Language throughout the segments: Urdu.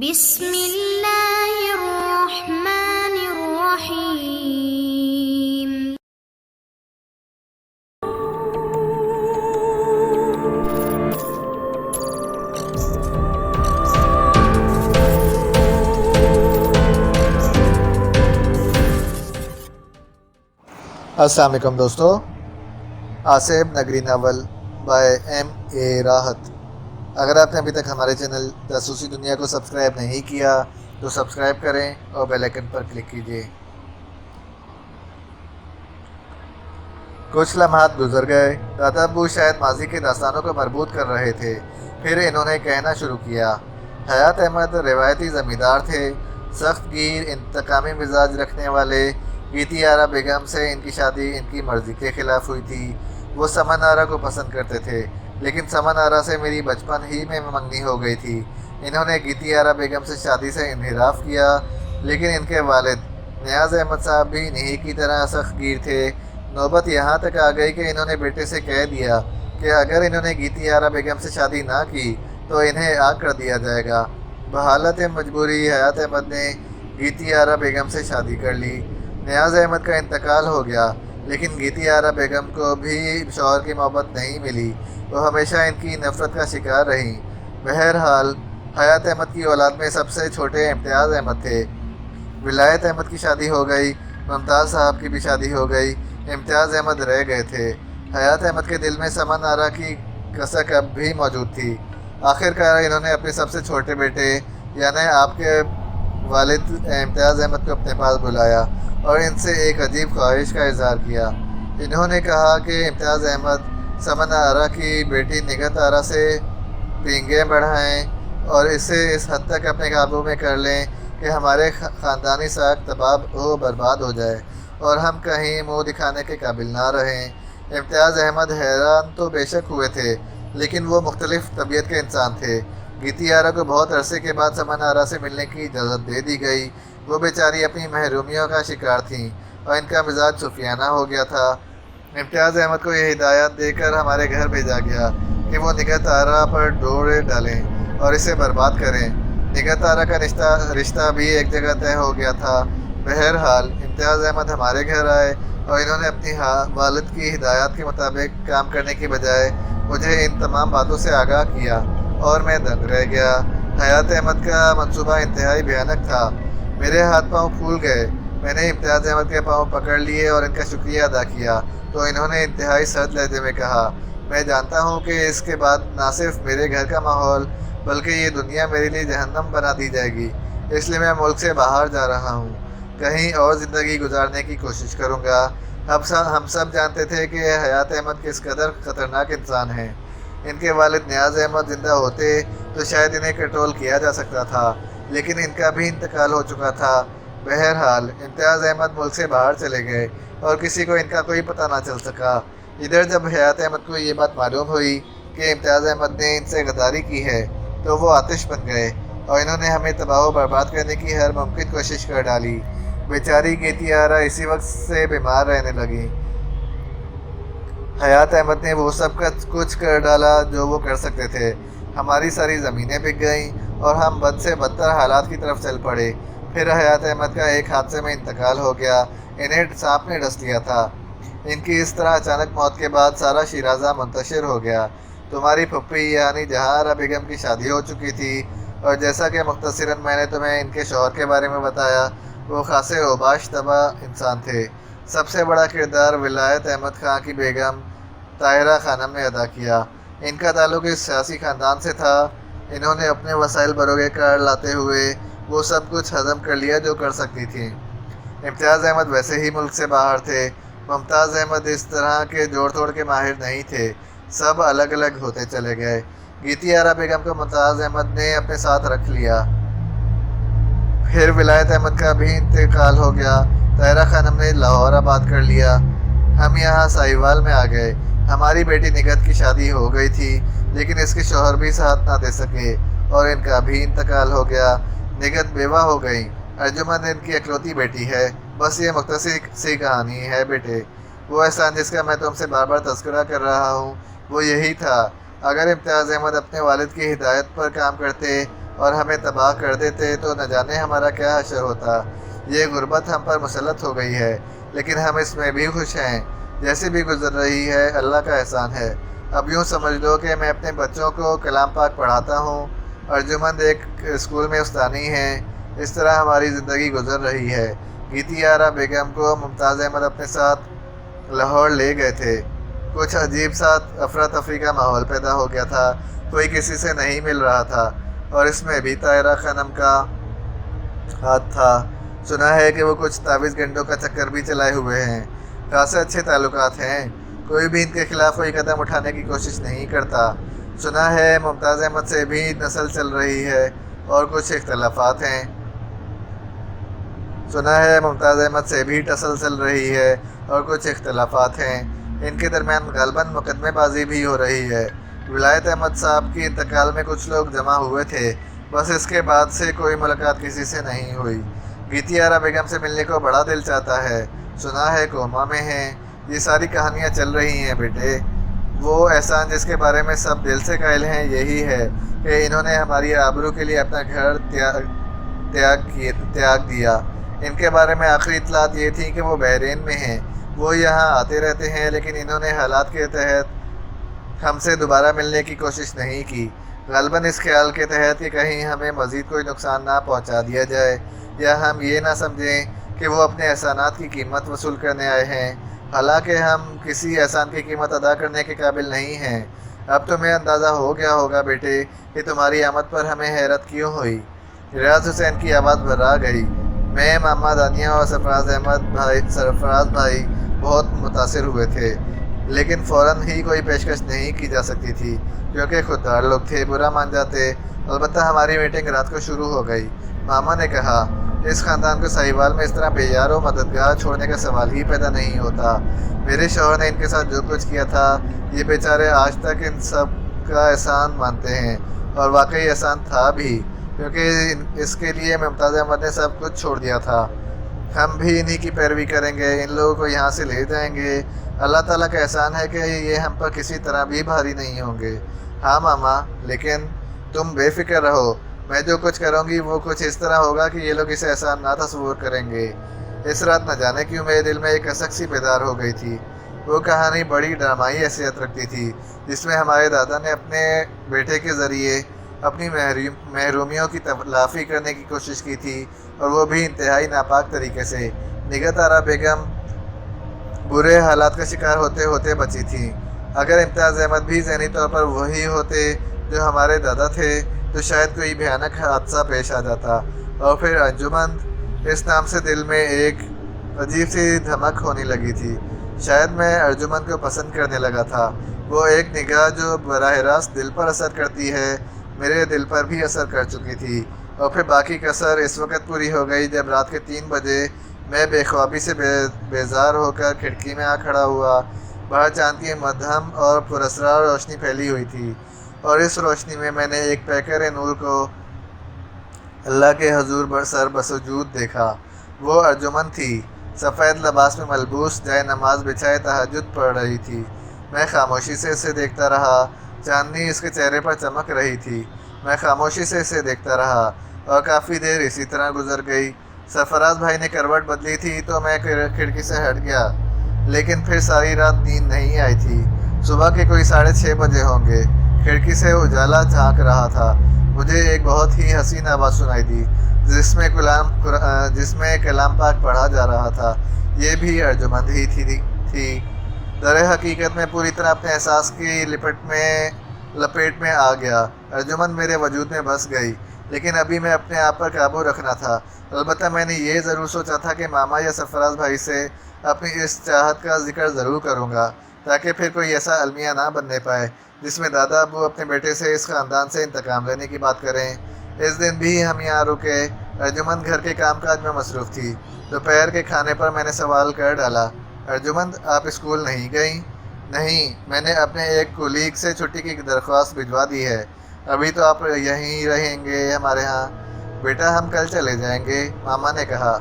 بسم اللہ الرحمن الرحیم۔ السلام علیکم دوستو، آصف نگری ناول بائے ایم اے راحت۔ اگر آپ نے ابھی تک ہمارے چینل جاسوسی دنیا کو سبسکرائب نہیں کیا تو سبسکرائب کریں اور بیل آئیکن پر کلک کیجیے۔ کچھ لمحات گزر گئے۔ دادا ابو شاید ماضی کے داستانوں کو مربوط کر رہے تھے۔ پھر انہوں نے کہنا شروع کیا۔ حیات احمد روایتی زمیندار تھے، سخت گیر، انتقامی مزاج رکھنے والے۔ گیتی آرا بیگم سے ان کی شادی ان کی مرضی کے خلاف ہوئی تھی۔ وہ سمن آرا کو پسند کرتے تھے، لیکن سمن آرا سے میری بچپن ہی میں منگنی ہو گئی تھی۔ انہوں نے گیتی آرا بیگم سے شادی سے انحراف کیا، لیکن ان کے والد نیاز احمد صاحب بھی انہی کی طرح سخت گیر تھے۔ نوبت یہاں تک آ گئی کہ انہوں نے بیٹے سے کہہ دیا کہ اگر انہوں نے گیتی آرا بیگم سے شادی نہ کی تو انہیں آگ کر دیا جائے گا۔ بحالت مجبوری حیات احمد نے گیتی آرا بیگم سے شادی کر لی۔ نیاز احمد کا انتقال ہو گیا، لیکن گیتی آرا بیگم کو بھی شوہر کی محبت نہیں ملی۔ وہ ہمیشہ ان کی نفرت کا شکار رہیں۔ بہرحال حیات احمد کی اولاد میں سب سے چھوٹے امتیاز احمد تھے۔ ولایت احمد کی شادی ہو گئی، ممتاز صاحب کی بھی شادی ہو گئی، امتیاز احمد رہ گئے تھے۔ حیات احمد کے دل میں سمن آرا کی کسک اب بھی موجود تھی۔ آخرکار انہوں نے اپنے سب سے چھوٹے بیٹے یعنی آپ کے والد امتیاز احمد کو اپنے پاس بلایا اور ان سے ایک عجیب خواہش کا اظہار کیا۔ انہوں نے کہا کہ امتیاز احمد سمن آرا کی بیٹی نگہت آرا سے پینگیں بڑھائیں اور اسے اس حد تک اپنے قابو میں کر لیں کہ ہمارے خاندانی ساکھ تباہ و برباد ہو جائے اور ہم کہیں منہ دکھانے کے قابل نہ رہیں۔ امتیاز احمد حیران تو بے شک ہوئے تھے، لیکن وہ مختلف طبیعت کے انسان تھے۔ گیتی آرا کو بہت عرصے کے بعد سمن آرا سے ملنے کی اجازت دے دی گئی۔ وہ بیچاری اپنی محرومیوں کا شکار تھیں اور ان کا مزاج صوفیانہ ہو گیا تھا۔ امتیاز احمد کو یہ ہدایت دے کر ہمارے گھر بھیجا گیا کہ وہ نگہت آرا پر ڈورے ڈالیں اور اسے برباد کریں۔ نگہت آرا کا رشتہ بھی ایک جگہ طے ہو گیا تھا۔ بہرحال امتیاز احمد ہمارے گھر آئے اور انہوں نے اپنی والد کی ہدایات کے مطابق کام کرنے کی بجائے مجھے ان تمام باتوں سے آگاہ کیا اور میں دنگ رہ گیا۔ حیات احمد کا منصوبہ انتہائی بھیانک تھا۔ میرے ہاتھ پاؤں پھول گئے۔ میں نے امتیاز احمد کے پاؤں پکڑ لیے اور ان کا شکریہ ادا کیا تو انہوں نے انتہائی سرد لہجے میں کہا، میں جانتا ہوں کہ اس کے بعد نہ صرف میرے گھر کا ماحول بلکہ یہ دنیا میرے لیے جہنم بنا دی جائے گی، اس لیے میں ملک سے باہر جا رہا ہوں، کہیں اور زندگی گزارنے کی کوشش کروں گا۔ ہم سب جانتے تھے کہ حیات احمد کس قدر خطرناک انسان ہیں۔ ان کے والد نیاز احمد زندہ ہوتے تو شاید انہیں کنٹرول کیا جا سکتا تھا، لیکن ان کا بھی انتقال ہو چکا تھا۔ بہرحال امتیاز احمد ملک سے باہر چلے گئے اور کسی کو ان کا کوئی پتہ نہ چل سکا۔ ادھر جب حیات احمد کو یہ بات معلوم ہوئی کہ امتیاز احمد نے ان سے غداری کی ہے تو وہ آتش بن گئے اور انہوں نے ہمیں تباہ و برباد کرنے کی ہر ممکن کوشش کر ڈالی۔ بیچاری گیتی آرا اسی وقت سے بیمار رہنے لگی۔ حیات احمد نے وہ سب کچھ کر ڈالا جو وہ کر سکتے تھے۔ ہماری ساری زمینیں بک گئیں اور ہم بد سے بدتر حالات کی طرف چل پڑے۔ پھر حیات احمد کا ایک حادثے میں انتقال ہو گیا۔ انہیں سانپ نے ڈس لیا تھا۔ ان کی اس طرح اچانک موت کے بعد سارا شیرازہ منتشر ہو گیا۔ تمہاری پھپھی یعنی جہاں آرا بیگم کی شادی ہو چکی تھی، اور جیسا کہ مختصراً میں نے تمہیں ان کے شوہر کے بارے میں بتایا، وہ خاصے اوباش طبع انسان تھے۔ سب سے بڑا کردار ولایت احمد خان کی بیگم طاہرہ خانم نے ادا کیا۔ ان کا تعلق اس سیاسی خاندان سے تھا۔ انہوں نے اپنے وسائل بروئے کار لاتے ہوئے وہ سب کچھ ہضم کر لیا جو کر سکتی تھیں۔ امتیاز احمد ویسے ہی ملک سے باہر تھے۔ ممتاز احمد اس طرح کے جوڑ توڑ کے ماہر نہیں تھے۔ سب الگ الگ ہوتے چلے گئے۔ گیتی آرا بیگم کو ممتاز احمد نے اپنے ساتھ رکھ لیا۔ پھر ولایت احمد کا بھی انتقال ہو گیا۔ طاہرہ خانم نے لاہور آباد کر لیا۔ ہم یہاں ساہیوال میں آ گئے۔ ہماری بیٹی نگہت کی شادی ہو گئی تھی، لیکن اس کے شوہر بھی ساتھ نہ دے سکے اور ان کا بھی انتقال ہو گیا۔ نگہت بیوہ ہو گئی۔ ارجمن ان کی اکلوتی بیٹی ہے۔ بس یہ مختصر سی کہانی ہے بیٹے۔ وہ احسان جس کا میں تم سے بار بار تذکرہ کر رہا ہوں وہ یہی تھا، اگر امتیاز احمد اپنے والد کی ہدایت پر کام کرتے اور ہمیں تباہ کر دیتے تو نہ جانے ہمارا کیا حشر ہوتا۔ یہ غربت ہم پر مسلط ہو گئی ہے، لیکن ہم اس میں بھی خوش ہیں۔ جیسے بھی گزر رہی ہے اللہ کا احسان ہے۔ اب یوں سمجھ لو کہ میں اپنے بچوں کو کلام پاک پڑھاتا ہوں، ارجمند ایک اسکول میں استانی ہیں۔ اس طرح ہماری زندگی گزر رہی ہے۔ گیتی آرا بیگم کو ممتاز احمد اپنے ساتھ لاہور لے گئے تھے۔ کچھ عجیب سا افراتفری کا ماحول پیدا ہو گیا تھا، کوئی کسی سے نہیں مل رہا تھا، اور اس میں بھی طاہرہ خانم کا ہاتھ تھا۔ سنا ہے کہ وہ کچھ تعویذ گنڈوں کا چکر بھی چلائے ہوئے ہیں۔ خاصے اچھے تعلقات ہیں، کوئی بھی ان کے خلاف کوئی قدم اٹھانے کی کوشش نہیں کرتا۔ سنا ہے ممتاز احمد سے بھی نسل چل رہی ہے اور کچھ اختلافات ہیں۔ ان کے درمیان غالباً مقدمے بازی بھی ہو رہی ہے۔ ولایت احمد صاحب کے انتقال میں کچھ لوگ جمع ہوئے تھے، بس اس کے بعد سے کوئی ملاقات کسی سے نہیں ہوئی۔ گیتی آرا بیگم سے ملنے کو بڑا دل چاہتا ہے، سنا ہے کوما میں ہیں۔ یہ ساری کہانیاں چل رہی ہیں بیٹے۔ وہ احسان جس کے بارے میں سب دل سے قائل ہیں یہی ہے کہ انہوں نے ہماری آبرو کے لیے اپنا گھر تیاگ دیا۔ ان کے بارے میں آخری اطلاعات یہ تھی کہ وہ بحرین میں ہیں۔ وہ یہاں آتے رہتے ہیں، لیکن انہوں نے حالات کے تحت ہم سے دوبارہ ملنے کی کوشش نہیں کی، غالباً اس خیال کے تحت کہ کہیں ہمیں مزید کوئی نقصان نہ پہنچا دیا جائے، یا ہم یہ نہ سمجھیں کہ وہ اپنے احسانات کی قیمت وصول کرنے آئے ہیں، حالانکہ ہم کسی احسان کی قیمت ادا کرنے کے قابل نہیں ہیں۔ اب تمہیں اندازہ ہو گیا ہوگا بیٹے کہ تمہاری آمد پر ہمیں حیرت کیوں ہوئی۔ ریاض حسین کی آواز بھرا گئی۔ میں، ماما دانیہ اور سرفراز بھائی بہت متاثر ہوئے تھے، لیکن فوراً ہی کوئی پیشکش نہیں کی جا سکتی تھی کیونکہ خوددار لوگ تھے، برا مان جاتے۔ البتہ ہماری میٹنگ رات کو شروع ہو گئی۔ ماما نے کہا، اس خاندان کو ساہیوال میں اس طرح بے یار و مددگار چھوڑنے کا سوال ہی پیدا نہیں ہوتا۔ میرے شوہر نے ان کے ساتھ جو کچھ کیا تھا، یہ بیچارے آج تک ان سب کا احسان مانتے ہیں، اور واقعی احسان تھا بھی، کیونکہ اس کے لیے ممتاز احمد نے سب کچھ چھوڑ دیا تھا۔ ہم بھی انہی کی پیروی کریں گے، ان لوگوں کو یہاں سے لے جائیں گے۔ اللہ تعالیٰ کا احسان ہے کہ یہ ہم پر کسی طرح بھی بھاری نہیں ہوں گے۔ ہاں ماما، لیکن تم بے فکر رہو، میں جو کچھ کروں گی وہ کچھ اس طرح ہوگا کہ یہ لوگ اسے احسان نہ تصور کریں گے۔ اس رات نہ جانے کیوں میرے دل میں ایک کسک سی بیدار ہو گئی تھی۔ وہ کہانی بڑی ڈرامائی حیثیت رکھتی تھی، جس میں ہمارے دادا نے اپنے بیٹے کے ذریعے اپنی محرومیوں کی تلافی کرنے کی کوشش کی تھی، اور وہ بھی انتہائی ناپاک طریقے سے۔ نگہت آرا بیگم برے حالات کا شکار ہوتے ہوتے بچی تھیں۔ اگر امتیاز احمد بھی ذہنی طور پر وہی ہوتے جو ہمارے دادا تھے تو شاید کوئی بھیانک حادثہ پیش آ جاتا، اور پھر ارجمند اس نام سے دل میں ایک عجیب سی دھمک ہونے لگی تھی۔ شاید میں ارجمند کو پسند کرنے لگا تھا۔ وہ ایک نگاہ جو براہ راست دل پر اثر کرتی ہے، میرے دل پر بھی اثر کر چکی تھی، اور پھر باقی کسر اس وقت پوری ہو گئی جب رات کے 3 بجے میں بے خوابی سے بیزار ہو کر کھڑکی میں آ کھڑا ہوا۔ باہر چاند کی مدھم اور پراسرار روشنی پھیلی ہوئی تھی، اور اس روشنی میں نے ایک پیکر نور کو اللہ کے حضور سر بسجود دیکھا۔ وہ ارجمند تھی، سفید لباس میں ملبوس، جائے نماز بچھائے تہجد پڑھ رہی تھی۔ میں خاموشی سے اسے دیکھتا رہا۔ چاندنی اس کے چہرے پر چمک رہی تھی۔ میں خاموشی سے اسے دیکھتا رہا، اور کافی دیر اسی طرح گزر گئی۔ سرفراز بھائی نے کروٹ بدلی تھی تو میں کھڑکی سے ہٹ گیا، لیکن پھر ساری رات نیند نہیں آئی تھی۔ صبح کے کوئی 6:30 بجے ہوں گے۔ کھڑکی سے اجالا جھانک رہا تھا۔ مجھے ایک بہت ہی حسین آواز سنائی دی، جس میں کلام پاک پڑھا جا رہا تھا۔ یہ بھی ارجمند ہی تھی۔ در حقیقت میں پوری طرح اپنے احساس کی لپیٹ میں آ گیا۔ ارجمند میرے وجود میں بس گئی، لیکن ابھی میں اپنے آپ پر قابو رکھنا تھا۔ البتہ میں نے یہ ضرور سوچا تھا کہ ماما یا سرفراز بھائی سے اپنی اس چاہت کا ذکر ضرور کروں گا، تاکہ پھر کوئی ایسا المیہ نہ بننے پائے جس میں دادا ابو اپنے بیٹے سے اس خاندان سے انتقام لینے کی بات کریں۔ اس دن بھی ہم یہاں رکے۔ ارجمند گھر کے کام کاج میں مصروف تھی۔ دوپہر کے کھانے پر میں نے سوال کر ڈالا، ارجمند آپ اسکول نہیں گئیں؟ نہیں، میں نے اپنے ایک کولیگ سے چھٹی کی درخواست بھجوا دی ہے۔ ابھی تو آپ یہیں رہیں گے ہمارے ہاں؟ بیٹا ہم کل چلے جائیں گے، ماما نے کہا۔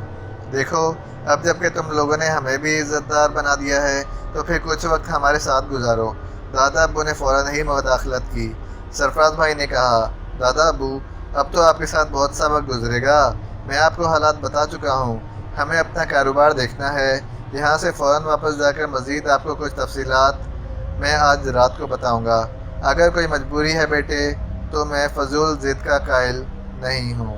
دیکھو، اب جب کہ تم لوگوں نے ہمیں بھی عزت دار بنا دیا ہے تو پھر کچھ وقت ہمارے ساتھ گزارو۔ دادا ابو نے فوراً ہی مداخلت کی۔ سرفراز بھائی نے کہا، دادا ابو، اب تو آپ کے ساتھ بہت سا وقت گزرے گا۔ میں آپ کو حالات بتا چکا ہوں، ہمیں اپنا کاروبار دیکھنا ہے۔ یہاں سے فوراً واپس جا کر مزید آپ کو کچھ تفصیلات میں آج رات کو بتاؤں گا۔ اگر کوئی مجبوری ہے بیٹے تو میں فضول ضد کا قائل نہیں ہوں۔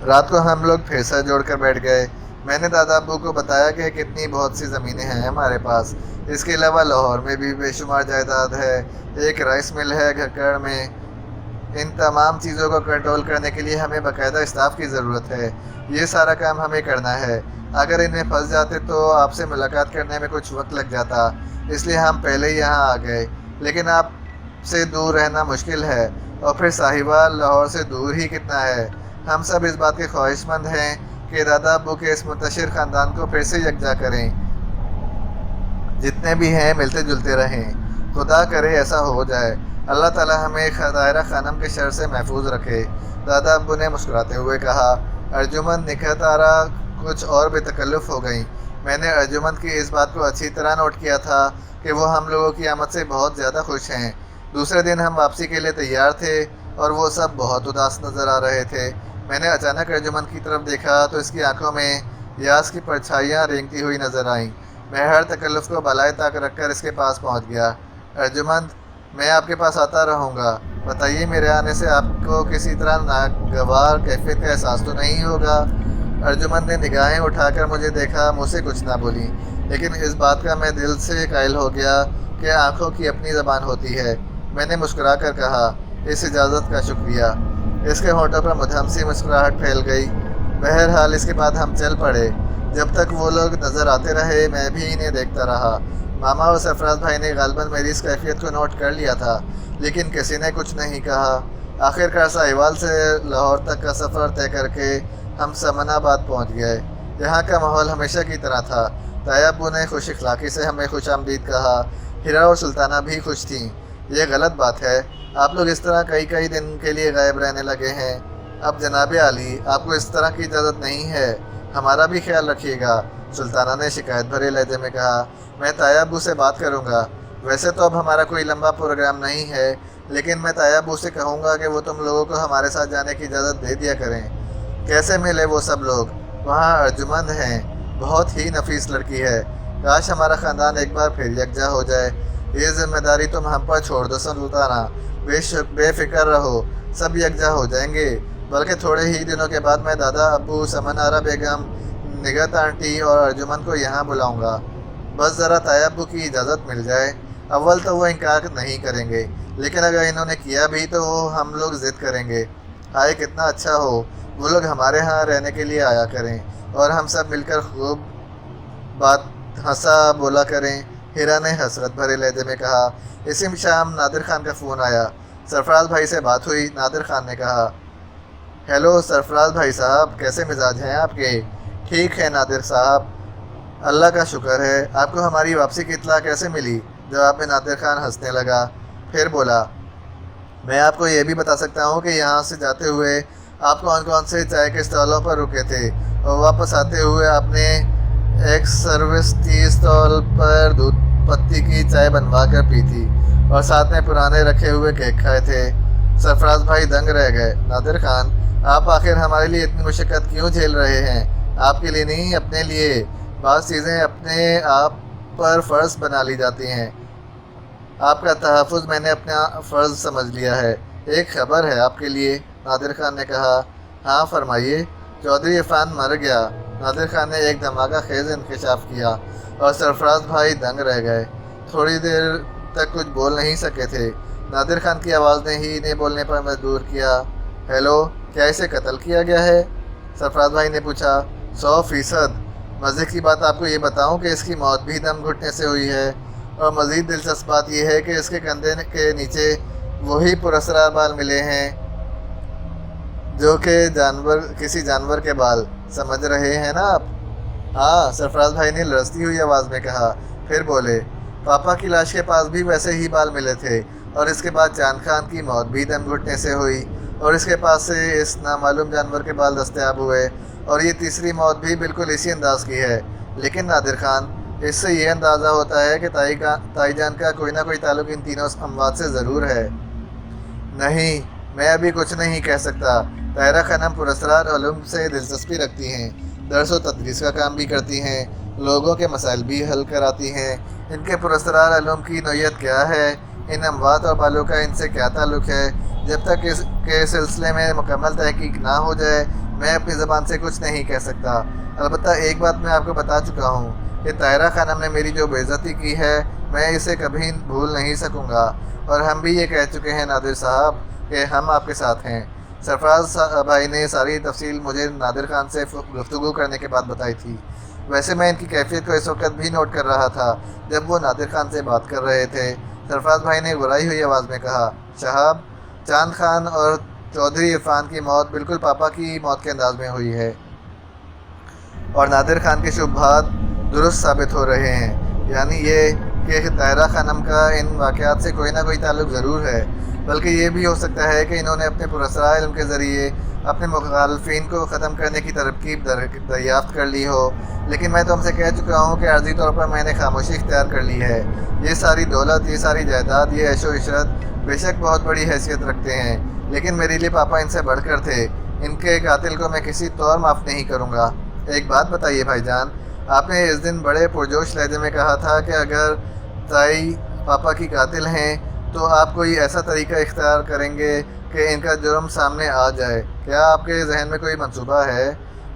رات کو ہم لوگ پھر سر جوڑ کر بیٹھ گئے۔ میں نے دادا ابو کو بتایا کہ کتنی بہت سی زمینیں ہیں ہمارے پاس۔ اس کے علاوہ لاہور میں بھی بے شمار جائیداد ہے، ایک رائس مل ہے گھکڑ میں۔ ان تمام چیزوں کو کنٹرول کرنے کے لیے ہمیں باقاعدہ اسٹاف کی ضرورت ہے۔ یہ سارا کام ہمیں کرنا ہے۔ اگر ان میں پھنس جاتے تو آپ سے ملاقات کرنے میں کچھ وقت لگ جاتا، اس لیے ہم پہلے ہی یہاں آ گئے۔ لیکن آپ سے دور رہنا مشکل ہے، اور پھر صاحبال لاہور سے دور ہی کتنا ہے۔ ہم سب اس بات کے خواہش مند ہیں کہ دادا ابو کے اس منتشر خاندان کو پھر سے یکجا کریں۔ جتنے بھی ہیں ملتے جلتے رہیں۔ خدا کرے ایسا ہو جائے۔ اللہ تعالیٰ ہمیں دائرہ خانم کے شر سے محفوظ رکھے۔ دادا ابو نے مسکراتے ہوئے کہا۔ ارجمند نکھت آرا کچھ اور بے تکلف ہو گئیں۔ میں نے ارجمند کی اس بات کو اچھی طرح نوٹ کیا تھا کہ وہ ہم لوگوں کی آمد سے بہت زیادہ خوش ہیں۔ دوسرے دن ہم واپسی کے لیے تیار تھے اور وہ سب بہت اداس نظر آ رہے تھے۔ میں نے اچانک ارجمند کی طرف دیکھا تو اس کی آنکھوں میں یاس کی پرچھائیاں رینگتی ہوئی نظر آئیں۔ میں ہر تکلف کو بالائے طاق رکھ کر اس کے پاس پہنچ گیا۔ ارجمند، میں آپ کے پاس آتا رہوں گا۔ بتائیے میرے آنے سے آپ کو کسی طرح ناگوار کیفیت کا احساس تو نہیں ہوگا؟ ارجمند نے نگاہیں اٹھا کر مجھے دیکھا، منہ سے کچھ نہ بولی، لیکن اس بات کا میں دل سے قائل ہو گیا کہ آنکھوں کی اپنی زبان ہوتی ہے۔ میں نے مسکرا کر کہا، اس اجازت کا شکریہ۔ اس کے ہونٹوں پر مدھم سی مسکراہٹ پھیل گئی۔ بہرحال اس کے بعد ہم چل پڑے۔ جب تک وہ لوگ نظر آتے رہے میں بھی انہیں دیکھتا رہا۔ ماما اور سرفراز بھائی نے غالباً میری اس کیفیت کو نوٹ کر لیا تھا، لیکن کسی نے کچھ نہیں کہا۔ آخرکار ساہیوال سے لاہور تک کا سفر طے کر کے ہم سمن آباد پہنچ گئے۔ یہاں کا ماحول ہمیشہ کی طرح تھا۔ تایا ابو نے خوش اخلاقی سے ہمیں خوش آمدید کہا۔ ہیرا اور سلطانہ بھی خوش تھیں۔ یہ غلط بات ہے، آپ لوگ اس طرح کئی دن کے لیے غائب رہنے لگے ہیں۔ اب جناب عالی، آپ کو اس طرح کی اجازت نہیں ہے، ہمارا بھی خیال رکھیے گا، سلطانہ نے شکایت بھرے لہجے میں کہا۔ میں تایا ابو سے بات کروں گا۔ ویسے تو اب ہمارا کوئی لمبا پروگرام نہیں ہے، لیکن میں تایا ابو سے کہوں گا کہ وہ تم لوگوں کو ہمارے ساتھ جانے کی اجازت دے دیا کریں۔ کیسے ملے وہ سب لوگ؟ وہاں ارجمند ہیں، بہت ہی نفیس لڑکی ہے۔ کاش ہمارا خاندان ایک بار پھر یکجا ہو جائے۔ یہ ذمہ داری تم ہم پر چھوڑ دو سلطانہ، بے فکر رہو، سب یکجا ہو جائیں گے۔ بلکہ تھوڑے ہی دنوں کے بعد میں دادا ابو، سمن آرا بیگم، نگہت آنٹی اور ارجمند کو یہاں بلاؤں گا۔ بس ذرا تایا ابو کی اجازت مل جائے۔ اول تو وہ انکار نہیں کریں گے، لیکن اگر انہوں نے کیا بھی تو ہم لوگ ضد کریں گے۔ ہائے کتنا اچھا ہو وہ لوگ ہمارے ہاں رہنے کے لیے آیا کریں اور ہم سب مل کر خوب بات ہنسا بولا کریں، ہیرا نے حسرت بھرے لہجے میں کہا۔ اسی شام نادر خان کا فون آیا۔ سرفراز بھائی سے بات ہوئی۔ نادر خان نے کہا، ہیلو سرفراز بھائی صاحب، کیسے مزاج ہیں آپ کے؟ ٹھیک ہے نادر صاحب، اللہ کا شکر ہے۔ آپ کو ہماری واپسی کی اطلاع کیسے ملی؟ جواب میں نادر خان ہنسنے لگا، پھر بولا، میں آپ کو یہ بھی بتا سکتا ہوں کہ یہاں سے جاتے ہوئے آپ کون سے چائے کے اسٹالوں پر رکے تھے اور واپس آتے ہوئے آپ نے ایک سروس ٹی اسٹال پر دودھ پتی کی چائے بنوا کر پی تھی اور ساتھ میں پرانے رکھے ہوئے کیک کھائے تھے۔ سرفراز بھائی دنگ رہ گئے۔ نادر خان، آپ آخر ہمارے لیے اتنی مشقت کیوں جھیل رہے ہیں؟ آپ کے لیے نہیں، اپنے لیے۔ بعض چیزیں اپنے آپ پر فرض بنا لی جاتی ہیں۔ آپ کا تحفظ میں نے اپنا فرض سمجھ لیا ہے۔ ایک خبر ہے آپ کے لیے، نادر خان نے کہا۔ ہاں فرمائیے۔ چودھری عرفان مر گیا۔ نادر خان نے ایک دھماکہ خیز انکشاف کیا اور سرفراز بھائی دنگ رہ گئے۔ تھوڑی دیر تک کچھ بول نہیں سکے تھے۔ نادر خان کی آواز نے ہی انہیں بولنے پر مجبور کیا۔ ہیلو، کیا اسے قتل کیا گیا ہے؟ سرفراز بھائی نے پوچھا۔ 100%۔ مزے کی بات آپ کو یہ بتاؤں کہ اس کی موت بھی دم گھٹنے سے ہوئی ہے، اور مزید دلچسپ بات یہ ہے کہ اس کے کندھے کے نیچے وہی پراسرار بال ملے ہیں جو کہ کسی جانور کے بال، سمجھ رہے ہیں نا آپ؟ ہاں، سرفراز بھائی نے لرزتی ہوئی آواز میں کہا، پھر بولے، پاپا کی لاش کے پاس بھی ویسے ہی بال ملے تھے، اور اس کے بعد جان خان کی موت بھی دم گھٹنے سے ہوئی، اور اس کے پاس سے اس نامعلوم جانور کے بال دستیاب ہوئے، اور یہ تیسری موت بھی بالکل اسی انداز کی ہے۔ لیکن نادر خان، اس سے یہ اندازہ ہوتا ہے کہ تائی جان کا کوئی نہ کوئی تعلق ان تینوں اموات سے ضرور ہے۔ نہیں، میں ابھی کچھ نہیں کہہ سکتا۔ طاہرہ خانم پراسرار علوم سے دلچسپی رکھتی ہیں، درس و تدریس کا کام بھی کرتی ہیں، لوگوں کے مسائل بھی حل کراتی ہیں۔ ان کے پراسرار علوم کی نوعیت کیا ہے، ان اموات اور بالوں کا ان سے کیا تعلق ہے، جب تک اس کے سلسلے میں مکمل تحقیق نہ ہو جائے میں اپنی زبان سے کچھ نہیں کہہ سکتا۔ البتہ ایک بات میں آپ کو بتا چکا ہوں کہ طاہرہ خانم نے میری جو بے عزتی کی ہے میں اسے کبھی بھول نہیں سکوں گا، اور ہم بھی یہ کہہ چکے ہیں نادر صاحب کہ ہم آپ کے ساتھ ہیں۔ سرفراز بھائی نے ساری تفصیل مجھے نادر خان سے گفتگو کرنے کے بعد بتائی تھی۔ ویسے میں ان کی کیفیت کو اس وقت بھی نوٹ کر رہا تھا جب وہ نادر خان سے بات کر رہے تھے۔ سرفراز بھائی نے گھبرائی ہوئی آواز میں کہا، شہاب، چاند خان اور چودھری عرفان کی موت بالکل پاپا کی موت کے انداز میں ہوئی ہے، اور نادر خان کے شبہات درست ثابت ہو رہے ہیں، یعنی یہ کہ طاہرہ خانم کا ان واقعات سے کوئی نہ کوئی تعلق ضرور ہے، بلکہ یہ بھی ہو سکتا ہے کہ انہوں نے اپنے پراسرار علم کے ذریعے اپنے مخالفین کو ختم کرنے کی ترکیب دریافت کر لی ہو۔ لیکن میں تم سے کہہ چکا ہوں کہ عارضی طور پر میں نے خاموشی اختیار کر لی ہے۔ یہ ساری دولت، یہ ساری جائیداد، یہ عیش و عشرت بے شک بہت بڑی حیثیت رکھتے ہیں، لیکن میرے لیے پاپا ان سے بڑھ کر تھے۔ ان کے قاتل کو میں کسی طور معاف نہیں کروں گا۔ ایک بات بتائیے بھائی جان، آپ نے اس دن بڑے پرجوش لہجے میں کہا تھا کہ اگر تائی پاپا کی قاتل ہیں تو آپ کوئی ایسا طریقہ اختیار کریں گے کہ ان کا جرم سامنے آ جائے۔ کیا آپ کے ذہن میں کوئی منصوبہ ہے؟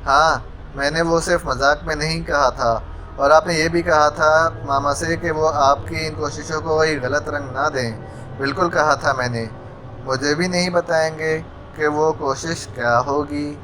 ہاں، میں نے وہ صرف مذاق میں نہیں کہا تھا، اور آپ نے یہ بھی کہا تھا ماما سے کہ وہ آپ کی ان کوششوں کو کوئی غلط رنگ نہ دیں۔ بالکل کہا تھا میں نے۔ مجھے بھی نہیں بتائیں گے کہ وہ کوشش کیا ہوگی؟